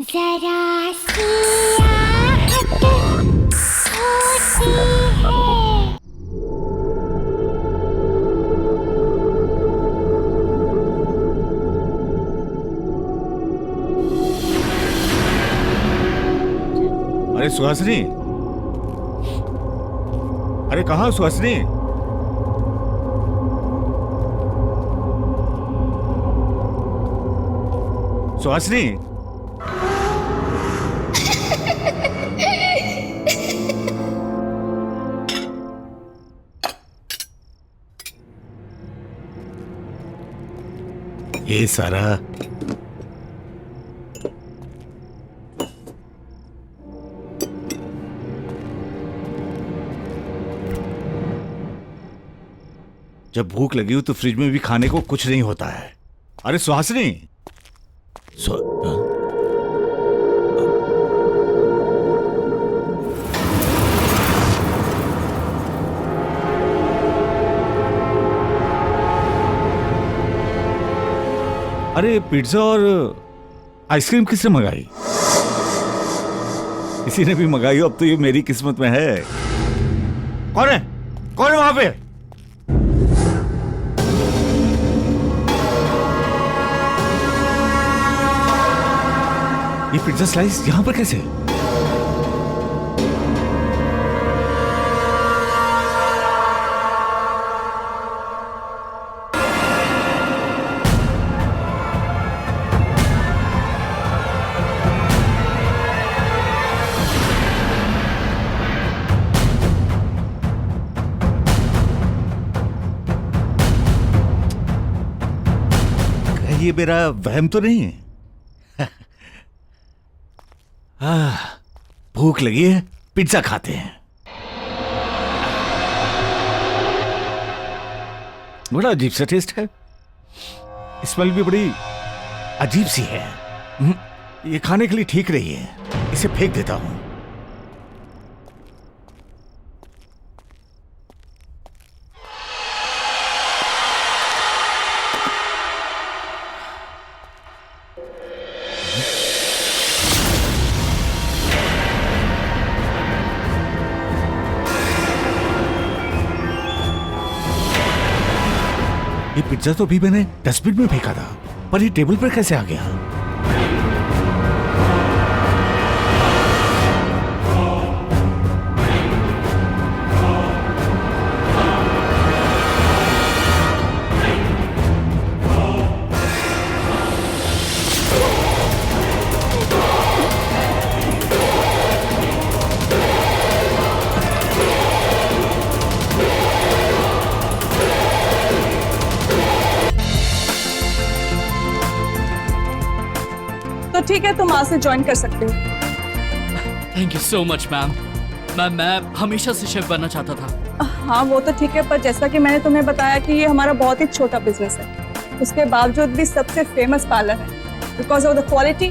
जरा सी आहट होती है। अरे सुहासिनी, अरे कहाँ सुहासिनी? सुहासिनी, ये सारा जब भूख लगी हो तो फ्रिज में भी खाने को कुछ नहीं होता है। अरे सुहासिनी, अरे पिज्जा और आइसक्रीम किसने मंगाई? किसी ने भी मंगाई हो, अब तो ये मेरी किस्मत में है। कौन है? कौन है वहां पे? ये पिज्जा स्लाइस यहां पर कैसे? ये मेरा वहम तो नहीं है? भूख लगी है, पिज्जा खाते हैं। बड़ा अजीब सा टेस्ट है, स्मेल भी बड़ी अजीब सी है। ये खाने के लिए ठीक नहीं है, इसे फेंक देता हूं। ये पिज्जा तो अभी मैंने डस्टबिन में फेंका था, पर ये टेबल पर कैसे आ गया? ठीक है, तुम आज से ज्वाइन कर सकते हो। Thank you so much ma'am. मैं हमेशा से शेफ बनना चाहता था। हाँ वो तो ठीक है, पर जैसा कि मैंने तुम्हें बताया कि ये हमारा बहुत ही छोटा बिजनेस है, उसके बावजूद भी सबसे फेमस पार्लर है because of the quality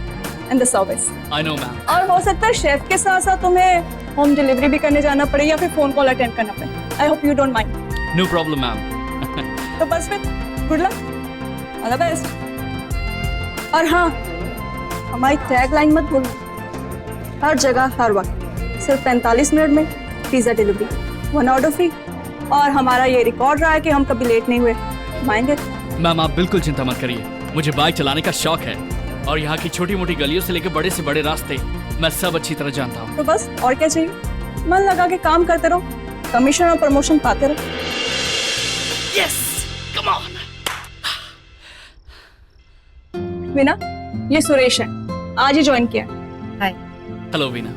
and the service. I know ma'am. और हो सकता है शेफ के साथ साथ तुम्हें होम डिलीवरी भी करने जाना पड़े या फिर फोन कॉल अटेंड करना पड़े। I hope you don't mind. No problem ma'am. तो बस फिर good luck, all the best. और हाँ, हमारी टैग लाइन मत भूलना, हर जगह हर वक्त सिर्फ 45 मिनट में पिज्जा डिलीवरी, 1 ऑर्डर फ्री। और हमारा ये रिकॉर्ड रहा है कि हम कभी लेट नहीं हुए। Mind it? मैम आप बिल्कुल चिंता मत करिए, मुझे बाइक चलाने का शौक है और यहाँ की छोटी मोटी गलियों से लेकर बड़े से बड़े रास्ते मैं सब अच्छी तरह जानता हूँ। तो बस और क्या चाहिए, मन लगा के काम करते रहो, कमीशन और प्रमोशन पाते रहो। Yes, come on. वीना, ये सुरेश है, आज ही ज्वाइन किया। हाय। हेलो वीना।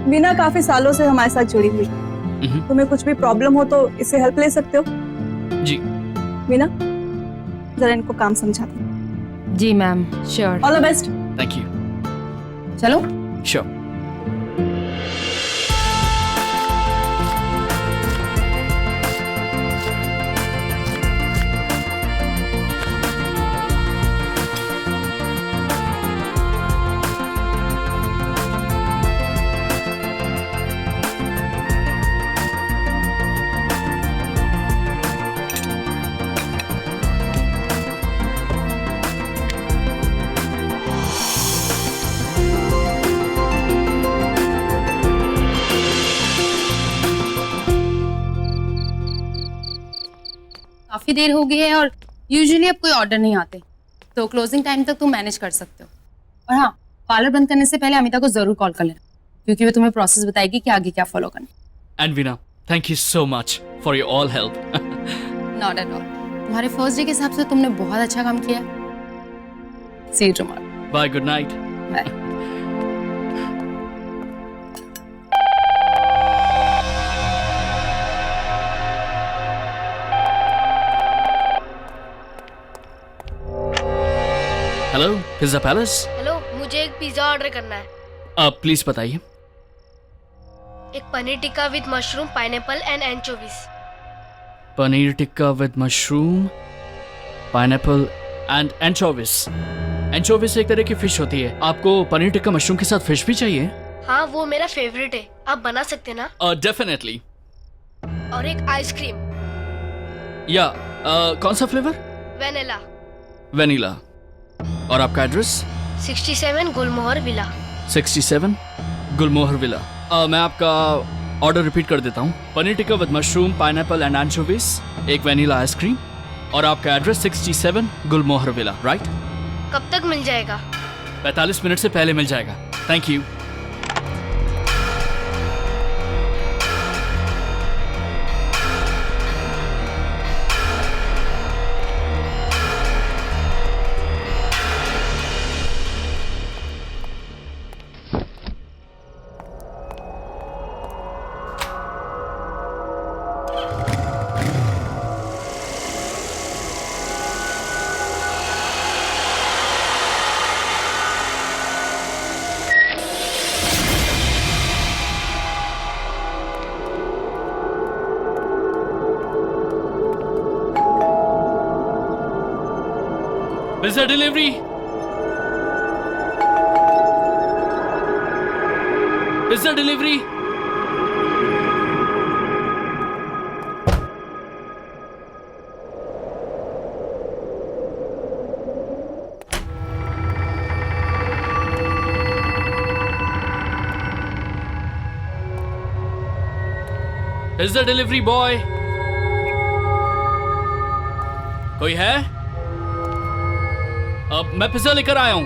वीना काफी सालों से हमारे साथ जुड़ी हुई, तुम्हें कुछ भी प्रॉब्लम हो तो इससे हेल्प ले सकते हो। जी। वीना, जरा इनको काम समझा दो। जी ma'am, sure. All the best. Thank you. चलो। श्योर। काफी देर हो गई है और यूजुअली अब कोई ऑर्डर नहीं आते, तो क्लोजिंग टाइम तक तुम मैनेज कर सकते हो। और हाँ, पार्लर बंद करने से पहले अमिता को जरूर कॉल कर लेना, क्योंकि वो तुम्हें प्रोसेस बताएगी कि आगे क्या फॉलो करना। And Veena, thank you so much for your all help. Not at all, तुम्हारे फर्स्ट डे के हिसाब से तुमने बहुत अच्छा काम किया। See you tomorrow. Bye, good night. Bye. Hello, pizza palace. Hello, मुझे एक पिज्जा ऑर्डर करना है। आप प्लीज बताइए। एक paneer tikka with mushroom, pineapple and anchovies. Paneer tikka with mushroom, pineapple and anchovies. Anchovies एक तरह की फिश होती है। आपको पनीर टिक्का मशरूम के साथ फिश भी चाहिए? हाँ, वो मेरा फेवरेट है। आप बना सकते ना? डेफिनेटली। और एक आइसक्रीम। या कौन सा फ्लेवर? वेनिला। वेनिला। और आपका address? 67 Gulmohar villa. 67 Gulmohar villa. मैं आपका ऑर्डर रिपीट कर देता हूँ। Paneer tikka with mushroom, pineapple and anchovies, एक वेनिला आइसक्रीम, और आपका एड्रेस 67 गुलमोहर विला, राइट? कब तक मिल जाएगा? 45 मिनट से पहले मिल जाएगा। Thank you. Pizza delivery. Pizza delivery. Pizza delivery boy. कोई है? अब मैं पिज्जा लेकर आया हूं।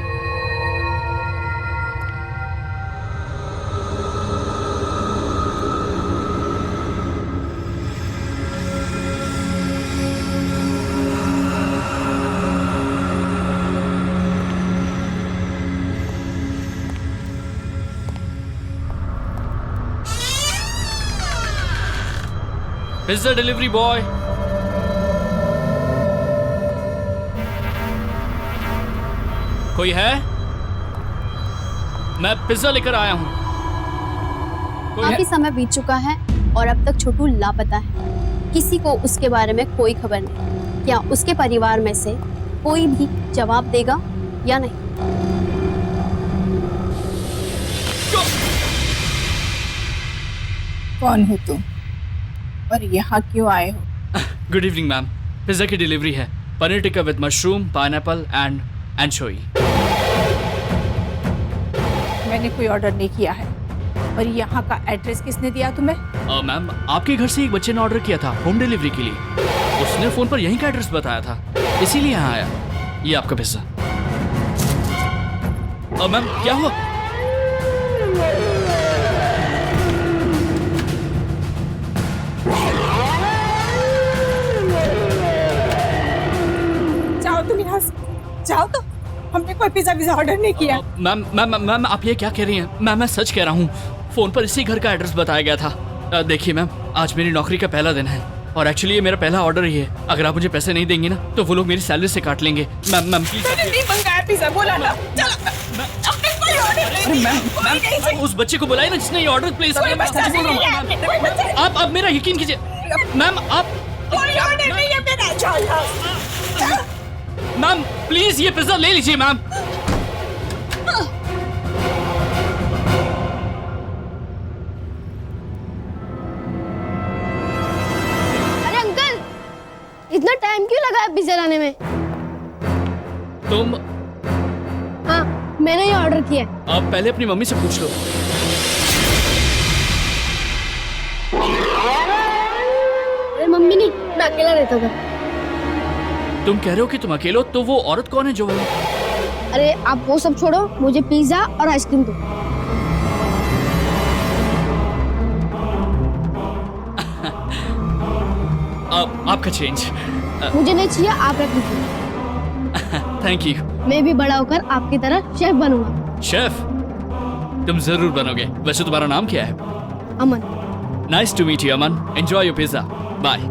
Pizza delivery boy. कोई है? मैं पिज्जा लेकर आया हूं। काफी समय बीत चुका है और अब तक छोटू लापता है। किसी को उसके बारे में कोई खबर नहीं। क्या उसके परिवार में से कोई भी जवाब देगा या नहीं? कौन हो तुम और यहाँ क्यों आए हो? गुड इवनिंग मैम, पिज्जा की डिलीवरी है। Paneer tikka with mushroom, pineapple and anchovy. मैंने कोई ऑर्डर नहीं किया है। और यहाँ का एड्रेस किसने दिया तुम्हें? मैम, आपके घर से एक बच्चे ने ऑर्डर किया था होम डिलीवरी के लिए। उसने फोन पर यहीं का एड्रेस बताया था, इसीलिए यहाँ आया। ये आपका पिज्जा। मैम, क्या हुआ? जाओ तुम यहाँ से, जाओ। तो हमने कोई पिज्जा ऑर्डर नहीं किया। मैम मैम मैम, आप ये क्या कह रही हैं? मैम, मैं सच कह रहा हूँ। फोन पर इसी घर का एड्रेस बताया गया था। देखिए मैम, आज मेरी नौकरी का पहला दिन है और एक्चुअली ये मेरा पहला ऑर्डर ही है। अगर आप मुझे पैसे नहीं देंगे ना तो वो लोग मेरी सैलरी से काट लेंगे। Ma'am please. मैंने नहीं मंगाया पिज्जा, बोला ना। चलो, हमने कोई ऑर्डर नहीं किया। मैम, उस बच्चे को बुलाए ना जिसने ये ऑर्डर प्लेस कोई किया। बच्चा नहीं है। आप मेरा यकीन कीजिए मैम। आप कोई ऑर्डर नहीं है मेरा। जाओ। मैम प्लीज ये पिज्जा ले लीजिए मैम। अरे अंकल, इतना टाइम क्यों लगा है पिज्जा लाने में? तुम? हाँ, मैंने ये ऑर्डर किया। आप पहले अपनी मम्मी से पूछ लो। अरे मम्मी नहीं, मैं अकेला रहता था। तुम कह रहे हो कि तुम अकेले हो, तो वो औरत कौन है जो अरे आप वो सब छोड़ो, मुझे पिज्जा और आइसक्रीम दो। आपका चेंज। मुझे नहीं चाहिए, आप रख लीजिए। Thank you. मैं भी बड़ा होकर आपकी तरह शेफ बनूंगा। शेफ? तुम जरूर बनोगे। वैसे तुम्हारा नाम क्या है? Aman. Nice to meet you Aman. Enjoy your pizza. Bye.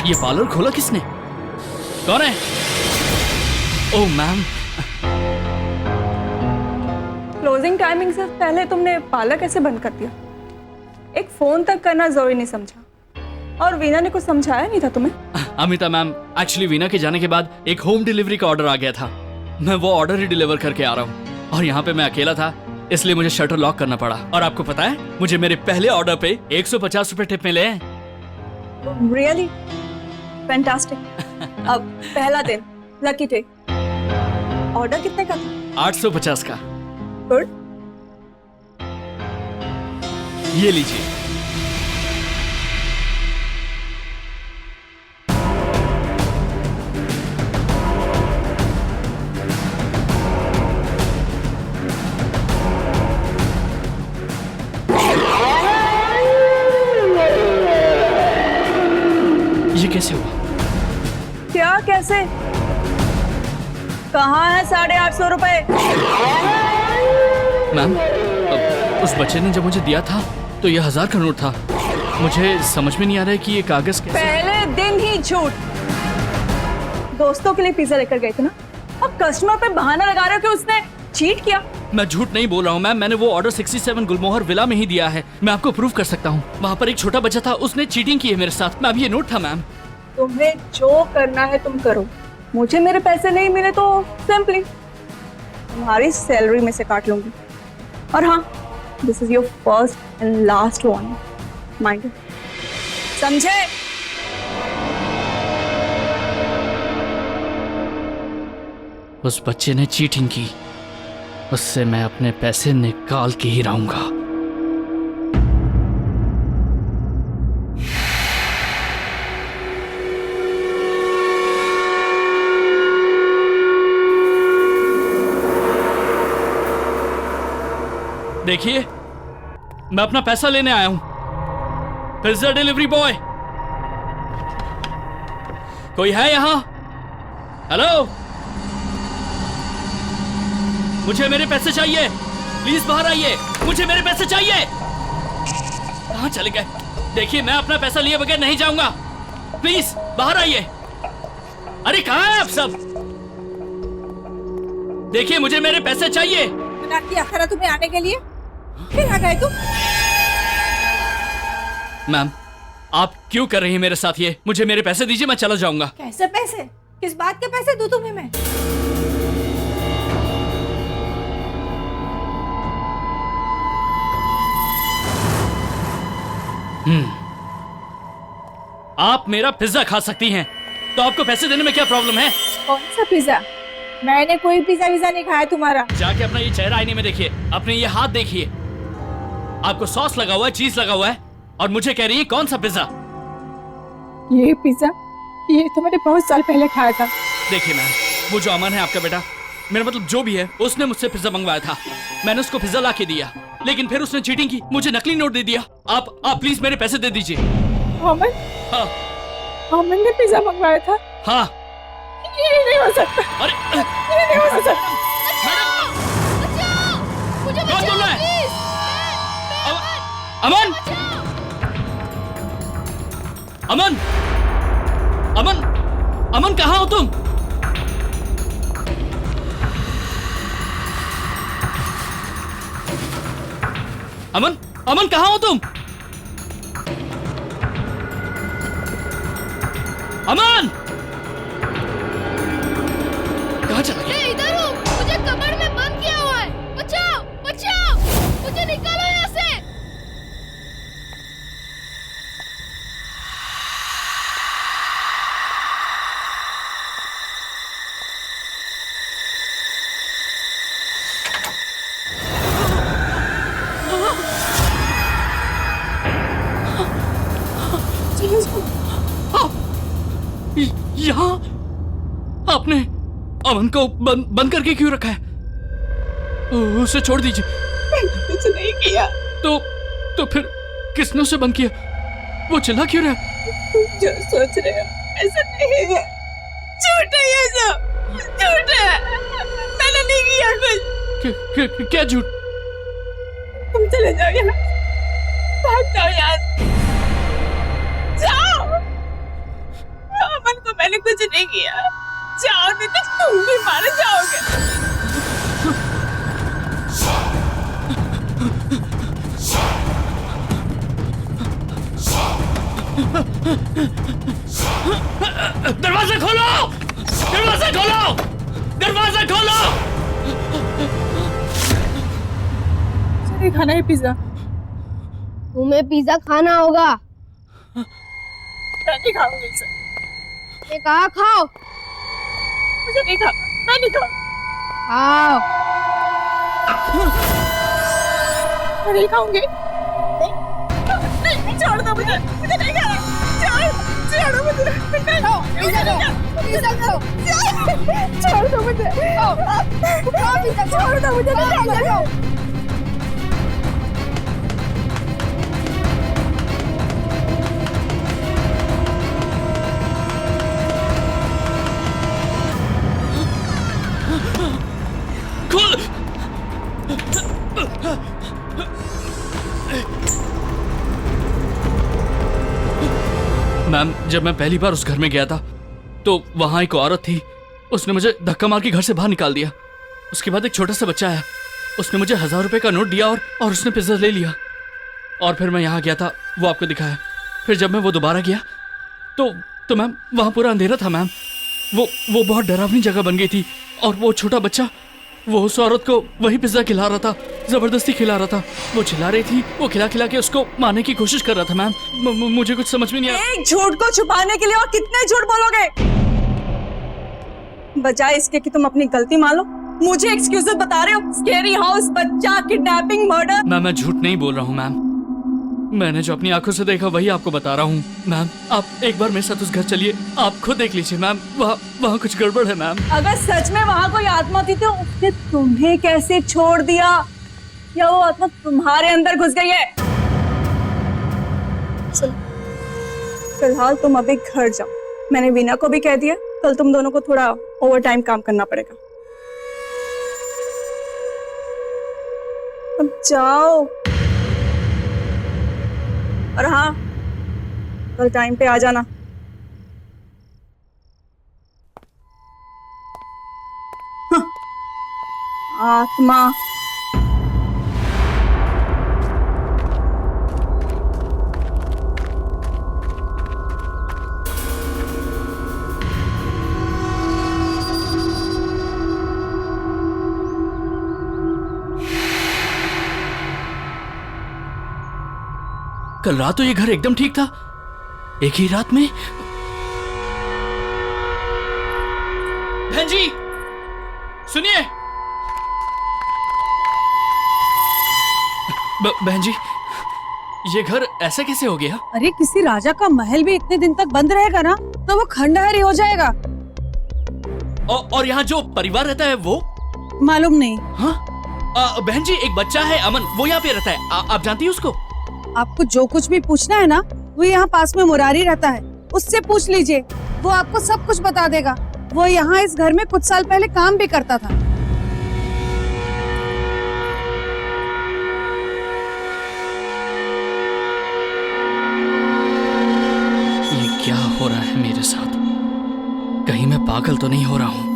ये पार्लर खोला किसने? कौन है? ओह मैम। क्लोजिंग टाइमिंग से पहले तुमने पार्लर कैसे बंद कर दिया? एक फोन तक करना जरूरी नहीं समझा? और वीना ने कुछ समझाया नहीं था तुम्हें? अमिता मैम, एक्चुअली वीना के जाने के बाद एक होम डिलीवरी का ऑर्डर आ गया था। मैं वो ऑर्डर ही डिलीवर करके आ रहा हूँ और यहाँ पे मैं अकेला था, इसलिए मुझे शटर लॉक करना पड़ा। और आपको पता है, मुझे मेरे पहले ऑर्डर पे 150 रुपए टिप मिले हैं। Really fantastic. अब पहला दिन, लकी डे। ऑर्डर कितने का था? 850 का। गुड। ये लीजिए। ये कैसे हुआ? क्या कैसे? कहाँ है 850 रुपए? मैम, उस बच्चे ने जब मुझे दिया था तो ये 1000 का नोट था। मुझे समझ में नहीं आ रहा है कि ये कागज कैसे। पहले दिन ही झूठ। दोस्तों के लिए पिज्जा लेकर गए थे ना, अब कस्टमर पे बहाना लगा रहे हो कि उसने चीट किया। मैं झूठ नहीं बोल रहा हूँ मैम, मैंने वो ऑर्डर 67 गुलमोहर विला में ही दिया है। मैं आपको प्रूव कर सकता हूँ। वहाँ पर एक छोटा बच्चा था, उसने चीटिंग की है मेरे साथ। मैम, ये नोट था मैम। तुम्हें जो करना है तुम करो। मुझे मेरे पैसे नहीं मिले तो सिंपली तुम्हारी सैलरी में से काट लूंगी। और हाँ, this is your first and last warning, mind. समझे? उस बच्चे ने चीटिंग की, उससे मैं अपने पैसे निकाल के ही रहूंगा। देखिए, मैं अपना पैसा लेने आया हूं। पिज्जा डिलीवरी बॉय, कोई है यहां? हेलो, मुझे मेरे पैसे चाहिए। प्लीज बाहर आइए, मुझे मेरे पैसे चाहिए। कहां चले गए? देखिए, मैं अपना पैसा लिए बगैर नहीं जाऊंगा। प्लीज बाहर आइए। अरे कहां है आप सब? देखिए, मुझे मेरे पैसे चाहिए। मना किया था तुम्हें आने के लिए, फिर आ गए तुम। मैम, आप क्यों कर रही हैं मेरे साथ ये? मुझे मेरे पैसे दीजिए, मैं चला जाऊंगा। कैसे पैसे? किस बात के पैसे दूं तुम्हें मैं? आप मेरा पिज्जा खा सकती हैं, तो आपको पैसे देने में क्या प्रॉब्लम है? कौन सा पिज्जा? मैंने कोई पिज्जा विज्जा नहीं खाया तुम्हारा। जाके अपना ये चेहरा आईने में देखिए, अपने ये हाथ देखिए। आपको सॉस लगा हुआ है, चीज लगा हुआ है, और मुझे कह रही है कौन सा पिज्जा? ये पिज्जा, ये तो मैंने बहुत साल पहले खाया था। देखिए मैम, वो जो अमन है आपका बेटा, मेरा मतलब जो भी है, उसने मुझसे पिज्जा मंगवाया था। मैंने उसको पिज्जा ला के दिया, लेकिन फिर उसने चीटिंग की, मुझे नकली नोट दे दिया। आप प्लीज मेरे पैसे दे दीजिए। अमन? हाँ। अमन ने पिज्जा मंगवाया था? हाँ। ये नहीं हो सकता। अरे ये नहीं हो सकता। मुझे कौन बोल रहा है? अमन! अमन! अमन! अमन, कहाँ हो तुम? अमन! अमन, कहाँ हो तुम? अमन! कहाँ चला गया? मैं इधर हूँ, मुझे कमर में बंद किया हुआ है। बचाओ, बचाओ। निकलो यहाँ से। यहाँ आपने अमन को बंद करके क्यों रखा है? उसे छोड़ दीजिए। कुछ नहीं किया। तो फिर किसने उसे बंद किया? वो चिल्ला क्यों रहा है? जो सोच रहे हो ऐसा नहीं है, झूठ है ये सब, झूठ है। मैंने नहीं किया कुछ। क्या झूठ? तुम चले जाओ यहाँ, भाग जाओ यहाँ से। जाओ। अमन को मैंने कुछ नहीं किया। जाओ, नहीं तो तुम भी मारे जाओगे। दरवाजा खोलो! दरवाजा खोलो! दरवाजा खोलो! मुझे खाना है पिज्जा। तुम्हें पिज्जा खाना होगा। मैं नहीं खाऊंगी इसे। मैं कहा खाओ। मुझे नहीं खा, मैं नहीं खाऊं। खाओ। मैं नहीं खाऊंगी। नहीं, छोड़ दो मुझे नहीं खाना। छोड़ दो मुझे। खाओ, पिज्जा खाओ, पिज्जा खाओ। छोड़ दो मुझे। खाओ पिज्जा, छोड़ दो मुझे। पिज्जा खाओ। खोल! मैम, जब मैं पहली बार उस घर में गया था तो वहां एक औरत थी। उसने मुझे धक्का मार के घर से बाहर निकाल दिया। उसके बाद एक छोटा सा बच्चा आया, उसने मुझे 1000 रुपए का नोट दिया और उसने पिज्जा ले लिया। और फिर मैं यहाँ गया था, वो आपको दिखाया। फिर जब मैं वो दोबारा गया तो मैम वहाँ पूरा अंधेरा था। मैम वो बहुत डरावनी जगह बन गई थी। और वो छोटा बच्चा वो उस औरत को वही पिज्जा खिला रहा था, जबरदस्ती खिला रहा था। वो चिल्ला रही थी, वो खिला खिला के उसको मारने की कोशिश कर रहा था। मैम मुझे कुछ समझ में नहीं आया। एक झूठ को छुपाने के लिए और कितने झूठ बोलोगे? बजाय इसके कि तुम अपनी गलती मान लो, मुझे एक्सक्यूजेस बता रहे हो। स्केरी हाउस, बच्चा, किडनैपिंग, मर्डर। मैम, मैं झूठ नहीं बोल रहा हूँ। मैम, मैंने जो अपनी आंखों से देखा वही आपको बता रहा हूँ। मैम, आप एक बार मेरे साथ उस घर चलिए, आप खुद देख लीजिए। मैम, वहाँ कुछ गड़बड़ है। मैम, अगर सच में वहाँ कोई आत्मा थी तो उसने तुम्हें कैसे छोड़ दिया? या वो आत्मा तुम्हारे अंदर घुस गई है? चलो, फिलहाल तुम अभी घर जाओ। मैंने वीना को भी कह दिया, कल तुम दोनों को थोड़ा ओवर टाइम काम करना पड़ेगा। अब जाओ। और हाँ, कल टाइम पे आ जाना। आत्मा। कल रात तो ये घर एकदम ठीक था। एक ही रात में। बहन जी, सुनिए। बहन जी, ये घर ऐसा कैसे हो गया? अरे किसी राजा का महल भी इतने दिन तक बंद रहेगा ना तो वो खंडहर ही हो जाएगा। और यहाँ जो परिवार रहता है वो? मालूम नहीं। हाँ, बहन जी, एक बच्चा है अमन, वो यहाँ पे रहता है। आप जानती है उसको? आपको जो कुछ भी पूछना है ना, वो यहाँ पास में मुरारी रहता है, उससे पूछ लीजिए। वो आपको सब कुछ बता देगा। वो यहाँ इस घर में कुछ साल पहले काम भी करता था। ये क्या हो रहा है मेरे साथ? कहीं मैं पागल तो नहीं हो रहा हूँ?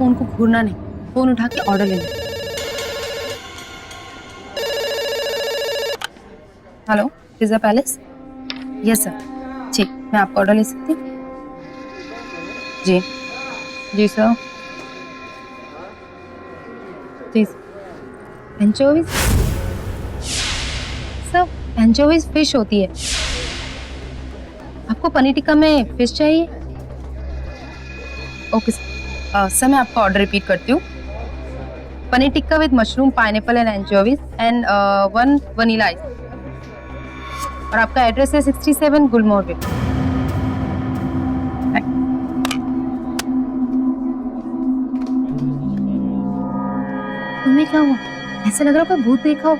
फोन को घूरना नहीं, फोन उठा के ऑर्डर लेना। Hello, pizza palace? Yes sir. जी, मैं आपका ऑर्डर ले सकती हूँ? जी जी सर। जी एंचोवीज सर, एंचोवीज फिश होती है। आपको पनीर टिक्का में फिश चाहिए? ओके सर, मैं आपका ऑर्डर रिपीट करती हूँ। Paneer tikka with mushroom, pineapple and anchovies and 1 vanilla ice. और आपका एड्रेस है 67 गुलमोहर वे। तुम्हें क्या हुआ? ऐसा लग रहा है कोई भूत देखा हो।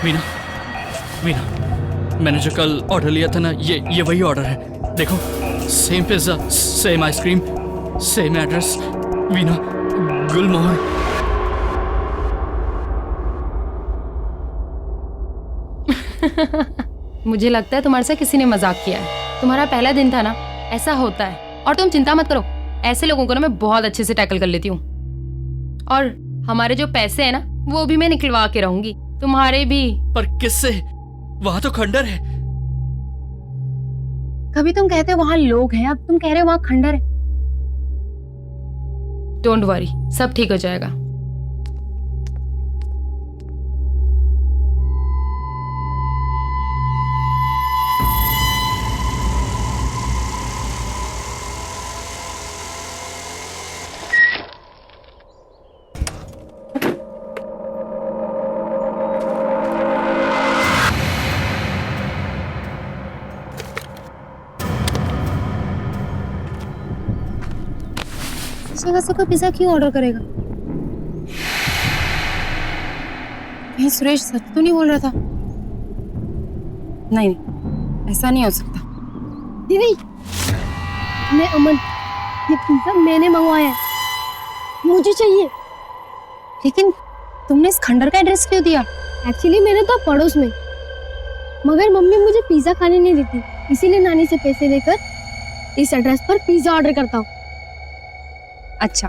मीना, मीना, मैंने जो कल ऑर्डर लिया था ना, ये वही ऑर्डर है। देखो, same pizza, same ice cream, same address. Meena, Gulmohar. मुझे लगता है तुम्हारे साथ किसी ने मजाक किया है। तुम्हारा पहला दिन था ना, ऐसा होता है। और तुम चिंता मत करो, ऐसे लोगों को ना मैं बहुत अच्छे से टैकल कर लेती हूँ। और हमारे जो पैसे हैं ना, वो भी मैं निकलवा के रहूंगी, तुम्हारे भी। पर किससे? वहां तो खंडर है। कभी तुम कहते हो वहां लोग हैं, अब तुम कह रहे हो वहां खंडर है। डोंट वरी, सब ठीक हो जाएगा। जगह से कोई पिज्जा क्यों ऑर्डर करेगा? कहीं सुरेश सच तो नहीं बोल रहा था? नहीं, ऐसा नहीं हो सकता। दीदी, मैं अमन, ये पिज्जा मैंने मंगवाया है, मुझे चाहिए। लेकिन तुमने इस खंडर का एड्रेस क्यों दिया? एक्चुअली मैंने तो पड़ोस में, मगर मम्मी मुझे पिज्जा खाने नहीं देती, इसीलिए नानी से पैसे लेकर इस एड्रेस पर पिज्जा ऑर्डर करता हूँ। अच्छा,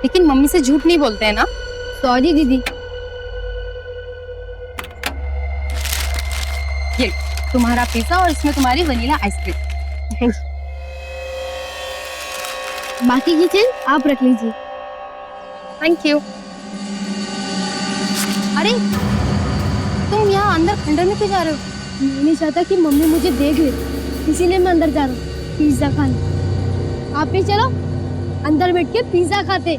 लेकिन मम्मी से झूठ नहीं बोलते हैं ना? सॉरी दीदी। ये तुम्हारा पिज्जा और इसमें तुम्हारी वनीला आइसक्रीम। थैंक्स। बाकी की चीज आप रख लीजिए। Thank you. अरे तुम यहाँ अंदर खंडर में क्यों जा रहे हो? मैं नहीं चाहता कि मम्मी मुझे देख ले, इसीलिए मैं अंदर जा रहा हूँ पिज्जा खाने। आप भी चलो, अंदर बैठ के पिज्जा खाते।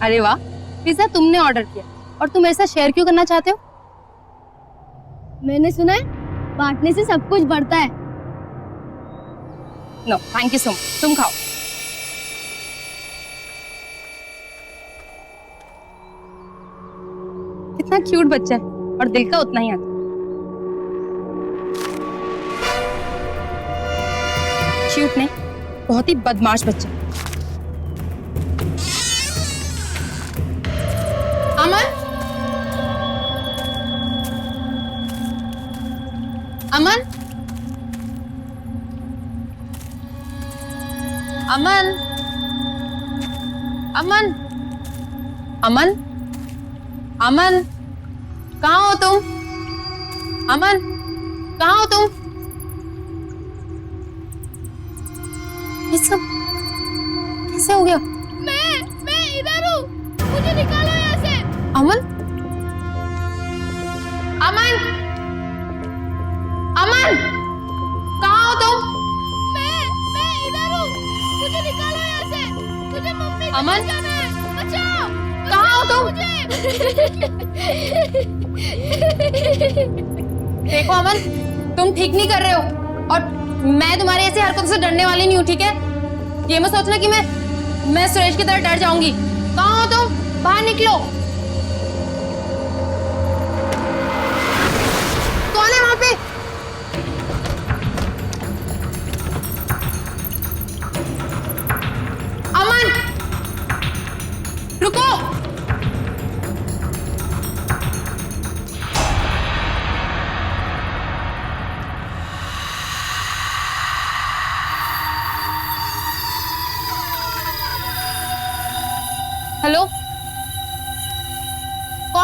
अरे वाह, पिज्जा तुमने ऑर्डर किया और तुम ऐसा शेयर क्यों करना चाहते हो? मैंने सुना है बांटने से सब कुछ बढ़ता है। No thank you so much, तुम खाओ। कितना क्यूट बच्चा है और दिल का उतना ही आता। क्यूट नहीं, बहुत ही बदमाश बच्चा। अमन, अमन, अमन, अमन, अमन, अमन, कहाँ हो तुम? अमन, कहाँ हो तुम? ये सब कैसे हो गया? मैं इधर हूँ, मुझे निकालो यहाँ से। अमन, अमन, अमन, कहाँ हो तुम? मैं इधर हूँ, मुझे निकालो यहाँ से। मुझे मम्मी को अमन, बचाना है, बचाओ। कहाँ हो तुम? देखो अमन, तुम ठीक नहीं कर रहे हो और मैं तुम्हारी ऐसी हरकतों से डरने वाली नहीं हूँ, ठीक है? ये मत सोचना कि मैं सुरेश की तरह डर जाऊंगी। कहाँ हो तुम? बाहर निकलो। कौन है वहां पे? अमन, रुको।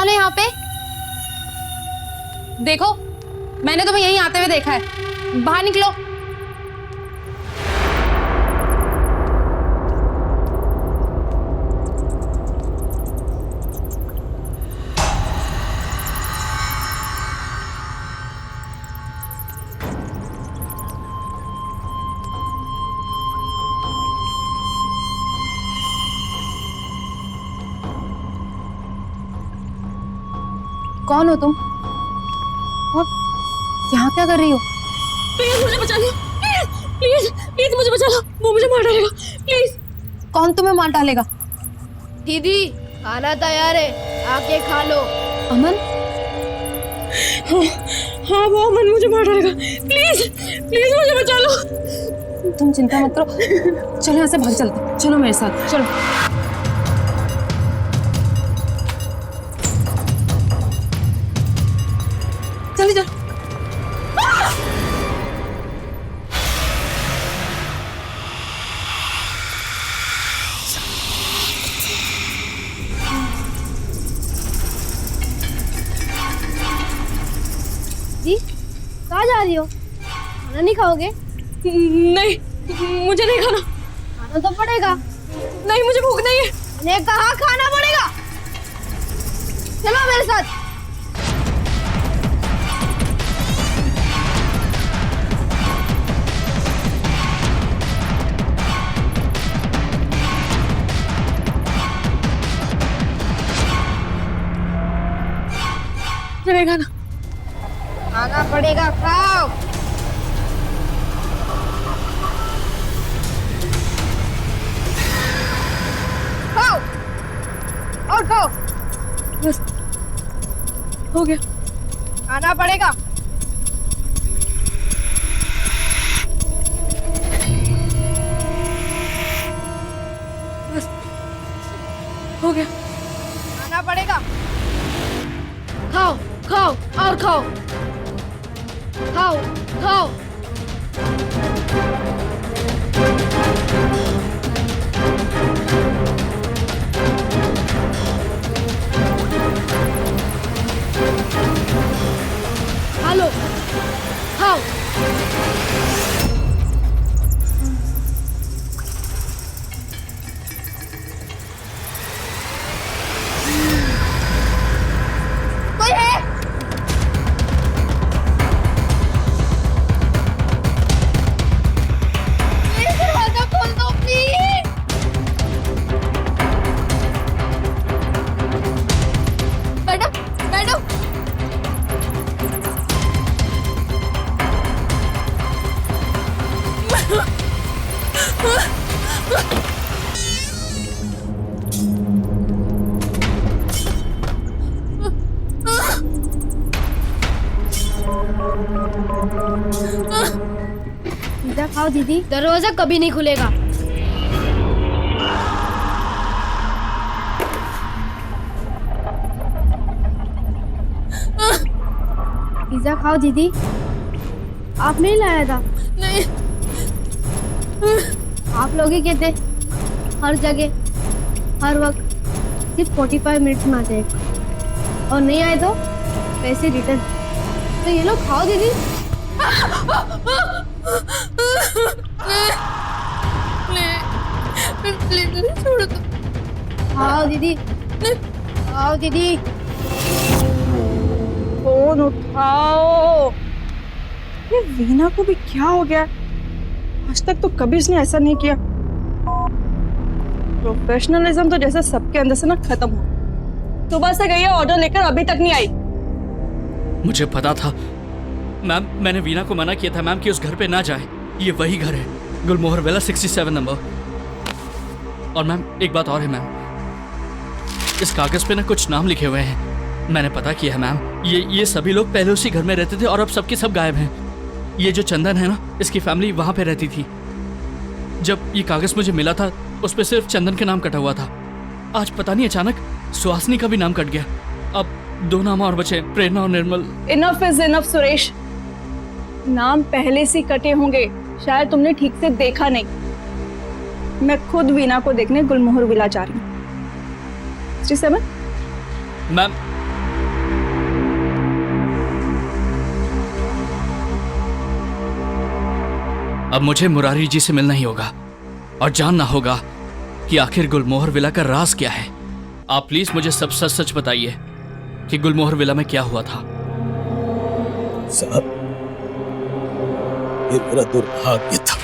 कौन है यहाँ पे? देखो, मैंने तुम्हें यहीं आते हुए देखा है। बाहर निकलो। कौन हो तुम? और यहाँ क्या कर रही हो? प्लीज मुझे बचा लो, प्लीज प्लीज मुझे बचा लो, वो मुझे मार डालेगा, प्लीज। कौन तुम्हें मार डालेगा? दीदी खाना तैयार है, आके खा लो। अमन? हाँ वो अमन मुझे मार डालेगा, प्लीज प्लीज मुझे बचा लो। तुम चिंता मत करो, चलो यहाँ से भाग चलते। चलो मेरे साथ, चलो। जल्दी चल। जी कहाँ जा रही हो? खाना नहीं खाओगे? नहीं मुझे नहीं खाना। खाना तो पड़ेगा। नहीं मुझे भूख नहीं है। मैंने कहा खाना पड़ेगा। चलो मेरे साथ। नहीं खाना। खाना पड़ेगा, खाओ। खाओ और खाओ। बस हो गया। खाना पड़ेगा। बस हो गया। खाना पड़ेगा। खाओ खाओ और खाओ। खाओ खाओ। खा लो, खाओ। कोई है? प्लीज दरवाजा खोल दो, प्लीज। Madam madam. पिज़्ज़ा खाओ दीदी, दरवाजा कभी नहीं खुलेगा। पिज़्ज़ा खाओ दीदी, आप नहीं लाया था? नहीं आप लोग ही कहते हर जगह हर वक्त सिर्फ 45 मिनट्स में आते हैं और नहीं आए तो पैसे रिटर्न। तो ये लोग खाओ दीदी। प्लीज छोड़ दो। खाओ दीदी, खाओ दीदी। फोन उठाओ। ये वीना को भी क्या हो गया? आज तक तो कभी उसने ऐसा नहीं किया। प्रोफेशनलिज्म तो जैसे सबके अंदर से ना खत्म हो। सुबह से गई है ऑर्डर लेकर, अभी तक नहीं आई। मुझे पता था मैम, मैंने वीना को मना किया था मैम कि उस घर पे ना जाए। ये वही घर है, गुलमोहर विला 67 नंबर। और मैम एक बात और है मैम, इस कागज पे ना कुछ नाम लिखे हुए हैं। मैंने पता किया है मैम, ये सभी लोग पहले उसी घर में रहते थे और अब सबके सब गायब हैं। ये जो चंदन है ना, इसकी फैमिली वहां पे रहती थी। जब ये कागज मुझे मिला था उस पर सिर्फ चंदन के नाम कटा हुआ था। आज पता नहीं अचानक सुहासिनी का भी नाम कट गया। अब 2 नाम और बचे, प्रेरणा और Nirmal. Enough is enough Suresh. नाम पहले से कटे होंगे, शायद तुमने ठीक से देखा नहीं। मैं खुद वीना को देखने गुलमोहर विला जा रही हूँ। 67? मैम अब मुझे मुरारी जी से मिलना ही होगा और जानना होगा कि आखिर गुलमोहर विला का राज क्या है। आप प्लीज मुझे सब सच सच बताइए कि गुलमोहर विला में क्या हुआ था। साहब, ये मेरा दुर्भाग्य था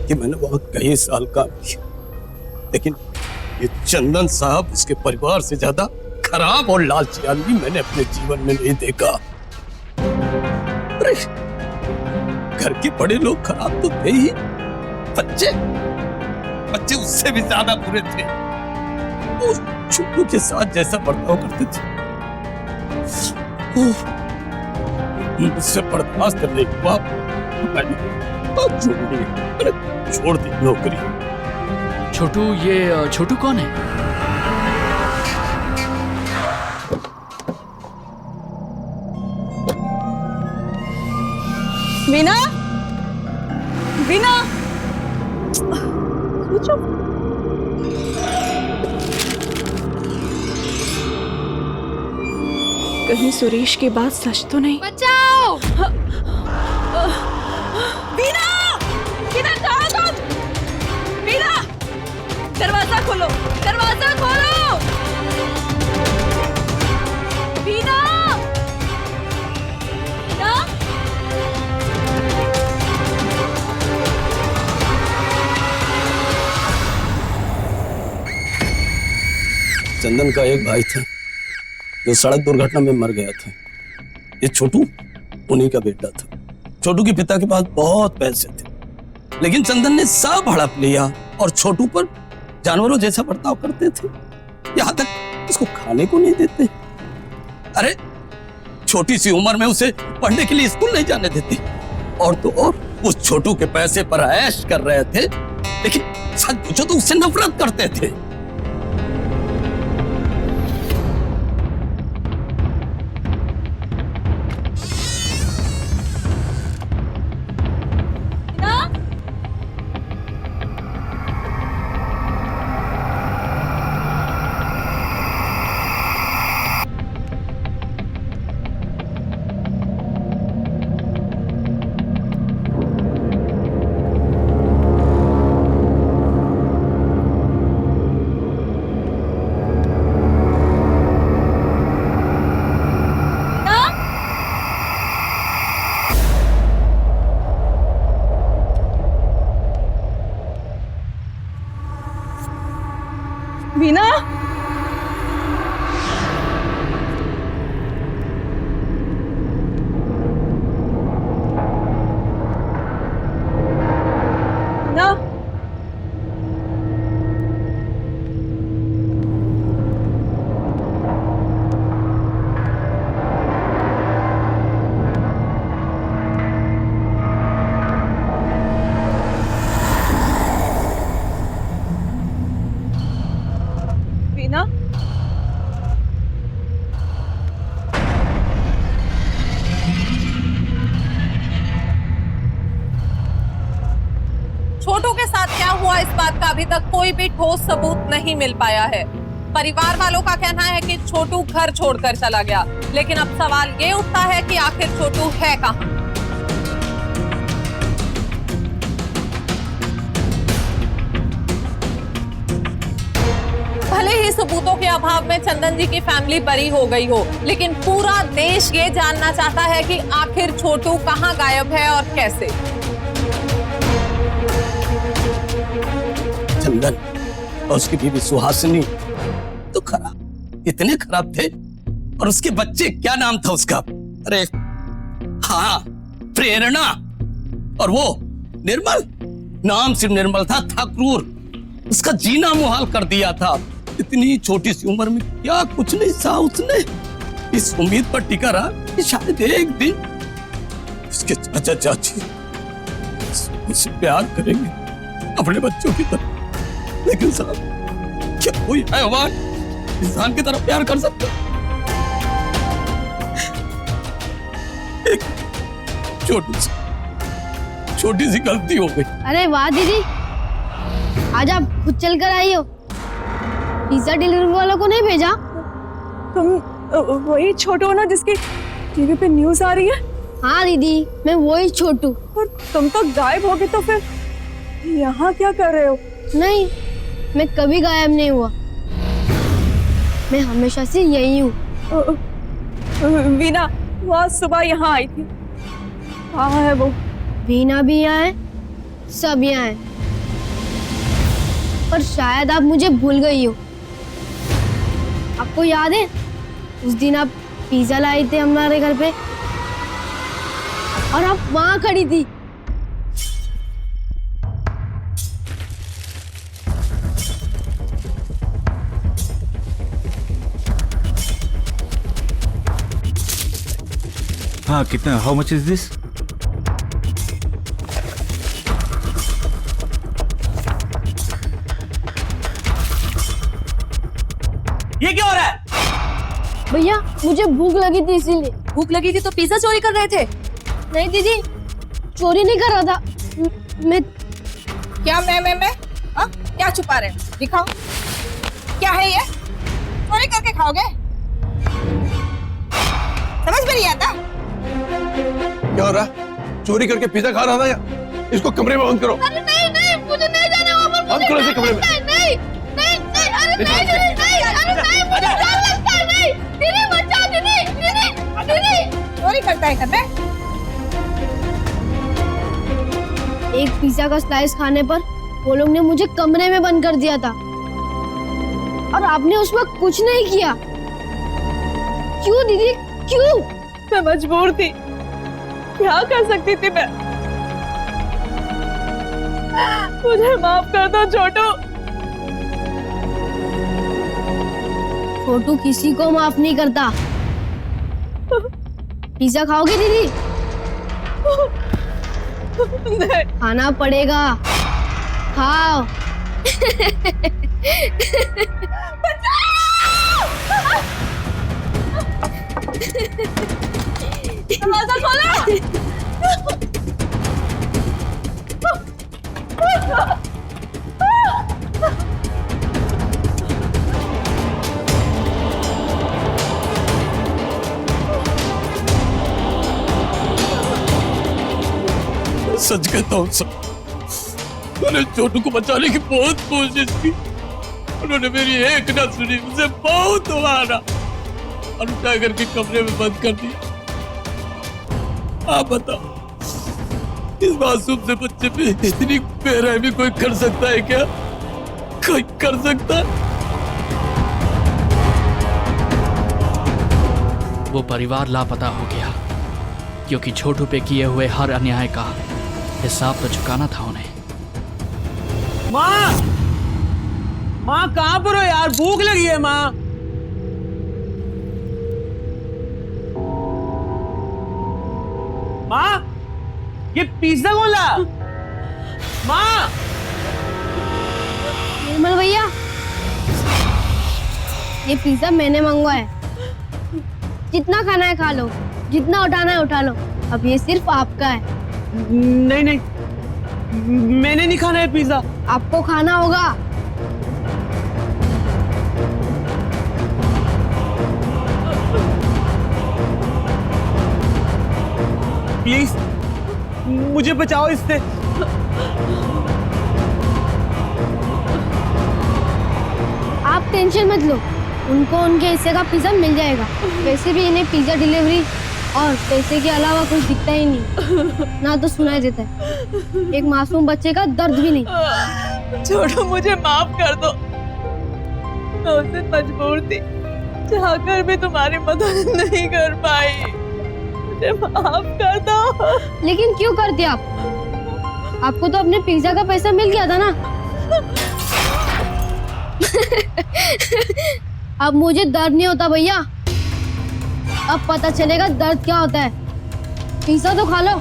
कि मैंने वहां कई साल काम किया, लेकिन ये चंदन साहब, इसके परिवार से ज्यादा खराब और लालची आदमी मैंने अपने जीवन में नहीं देखा। अरे घर के बड़े लोग खराब तो थे ही, बच्चे उससे भी ज्यादा बुरे थे। उस छोटू के साथ जैसा बर्ताव करते थे मुझसे बर्दाश्त करने के बाद मैंने छोड़ दी नौकरी। छोटू, ये छोटू कौन है? वीना, वीना, कहीं सुरेश की बात सच तो नहीं? बचाओ! वीना, किधर जाओ तुम? वीना, दरवाजा खोलो, दरवाजा खोलो। वीना, वीना, चंदन का एक भाई था जो सड़क दुर्घटना में मर गया था। ये छोटू उन्हीं का बेटा था। छोटू के पिता के पास बहुत पैसे थे, लेकिन चंदन ने सब हड़प लिया और छोटू पर जानवरों जैसा बर्ताव करते थे। यहाँ तक उसको खाने को नहीं देते। अरे छोटी सी उम्र में उसे पढ़ने के लिए स्कूल नहीं जाने देते। और तो और उस छोटू के पैसे पर ऐश कर रहे थे, लेकिन सच पूछो तो उससे नफरत करते थे। वीना, ना, वीना, छोटू के साथ क्या हुआ इस बात का अभी तक कोई भी ठोस सबूत नहीं मिल पाया है। परिवार वालों का कहना है कि छोटू घर छोड़कर चला गया, लेकिन अब सवाल ये उठता है कि आखिर छोटू है कहां? भले ही सबूतों के अभाव में चंदन जी की फैमिली बरी हो गई हो, लेकिन पूरा देश ये जानना चाहता है कि आखिर छोटू कहां गायब है और कैसे। चंदन और उसकी बीवी सुहासिनी तो खराब, इतने खराब थे। और उसके बच्चे, क्या नाम था उसका? अरे हाँ, प्रेरणा। और वो निर्मल, नाम सिर्फ निर्मल था क्रूर। उसका जीना मुहाल कर दिया था। इतनी छोटी सी उम्र में क्या कुछ नहीं सहा उसने। इस उम्मीद पर टिका रहा कि शायद एक दिन उसके चाचा चाची उससे प्यार करेंगे अपने बच्चों की तरह। लेकिन साहब, क्या कोई हैवान इंसान की तरह प्यार कर सकता? एक छोटी सी गलती हो गई। अरे वाह दीदी, आज आप खुद चल कर आई हो, पिज्जा डिलीवरी वालों को नहीं भेजा? तुम वही छोटू हो ना जिसकी टीवी पे न्यूज आ रही है? हाँ दीदी, मैं वही छोटू। और तुम तो गायब हो गए, तो फिर यहाँ क्या कर रहे हो? नहीं, मैं कभी गायब नहीं हुआ, मैं हमेशा से यही हूँ। वीना वो आज सुबह यहाँ आई थी, कहाँ है वो? वीना भी यहाँ है, सब यहाँ है, पर शायद आप मुझे भूल गई हो। आपको याद है उस दिन आप पिज्जा लाए थे हमारे घर पे और आप वहां खड़ी थी? हाँ, कितना? How much is this? ये क्या हो रहा है? भैया मुझे भूख लगी थी इसीलिए। भूख लगी थी तो पिज्जा चोरी कर रहे थे? नहीं दीदी, चोरी नहीं कर रहा था मैं। क्या मैं हाँ? क्या छुपा रहे हो? दिखाओ क्या है ये? चोरी करके खाओगे? समझ में नहीं आता? क्या हो रहा है? चोरी करके पिज्जा खा रहा था या? इसको कमरे में बंद करो। अरे नहीं नहीं, मुझे नहीं जाना वहाँ पर। बंद करो इसे कमरे में। नहीं नहीं नहीं नहीं, अरे नहीं नहीं नहीं, अरे नहीं, मुझे डर लगता है। नहीं दीदी, बचा दीदी, दीदी दीदी। चोरी करता है घर में? एक पिज्जा का स्लाइस खाने पर वो लोग ने मुझे कमरे में बंद कर दिया था और आपने उस वक्त कुछ नहीं किया। क्यों दीदी, क्यों? मैं मजबूर थी, क्या कर सकती थी मैं? मुझे माफ कर दो छोटू। छोटू किसी को माफ नहीं करता। पिज्जा खाओगे दीदी? नहीं। खाना पड़ेगा, खाओ। दरवाजा खोलो। सच कहता हूँ सर, मैंने छोटू को बचाने की बहुत कोशिश की। उन्होंने मेरी एक ना सुनी, मुझे बहुत मारा और उठा करके कमरे में बंद कर दिया। आप बताओ, इस मासूम से बच्चे पे इतनी बेरहमी कोई कर सकता है क्या? कोई कर सकता है? वो परिवार लापता हो गया क्योंकि छोटू पे किए हुए हर अन्याय का हिसाब तो चुकाना था उन्हें। माँ, माँ कहाँ पर हो यार? भूख लगी है माँ। माँ, ये पिज्जा कौन ला? माँ, निर्मल भैया, ये पिज्जा मैंने मंगवाया है। जितना खाना है खा लो, जितना उठाना है उठा लो, अब ये सिर्फ आपका है। नहीं नहीं, मैंने नहीं खाना है पिज्जा। आपको खाना होगा। प्लीज मुझे बचाओ इससे। आप टेंशन मत लो, उनको उनके हिस्से का पिज्जा मिल जाएगा। वैसे भी इन्हें पिज्जा डिलीवरी और पैसे के अलावा कुछ दिखता ही नहीं, ना तो सुनाई देता है। एक मासूम बच्चे का दर्द भी नहीं। छोटू मुझे माफ कर दो, मैं उस दिन मजबूर थी, चाहकर भी तुम्हारी मदद नहीं कर पाई। मुझे माफ कर दो। लेकिन क्यों करते आप? आपको तो अपने पिज्जा का पैसा मिल गया था ना। अब मुझे दर्द नहीं होता भैया, अब पता चलेगा दर्द क्या होता है। पिज्जा तो खा लो।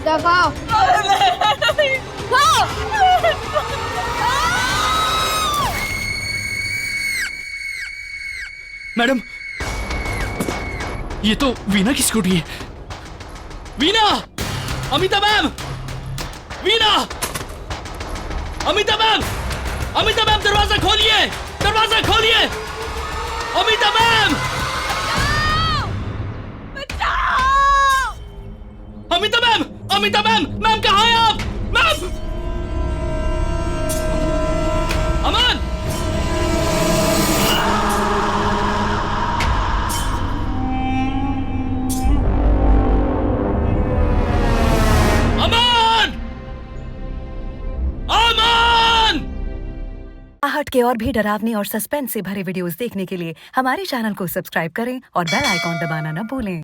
पिज्जा खाओ। मैडम, ये तो वीना की स्कूटी है। Veena! Amita ma'am! Veena! Amita ma'am! Amita ma'am, दरवाजा खोलिए! दरवाजा खोलिए! Amita ma'am! Amita ma'am! Amita ma'am! Ma'am कहाँ हैं आप? मैम! अमन! आहट के और भी डरावने और सस्पेंस से भरे वीडियोस देखने के लिए हमारे चैनल को सब्सक्राइब करें और बेल आइकॉन दबाना न भूलें।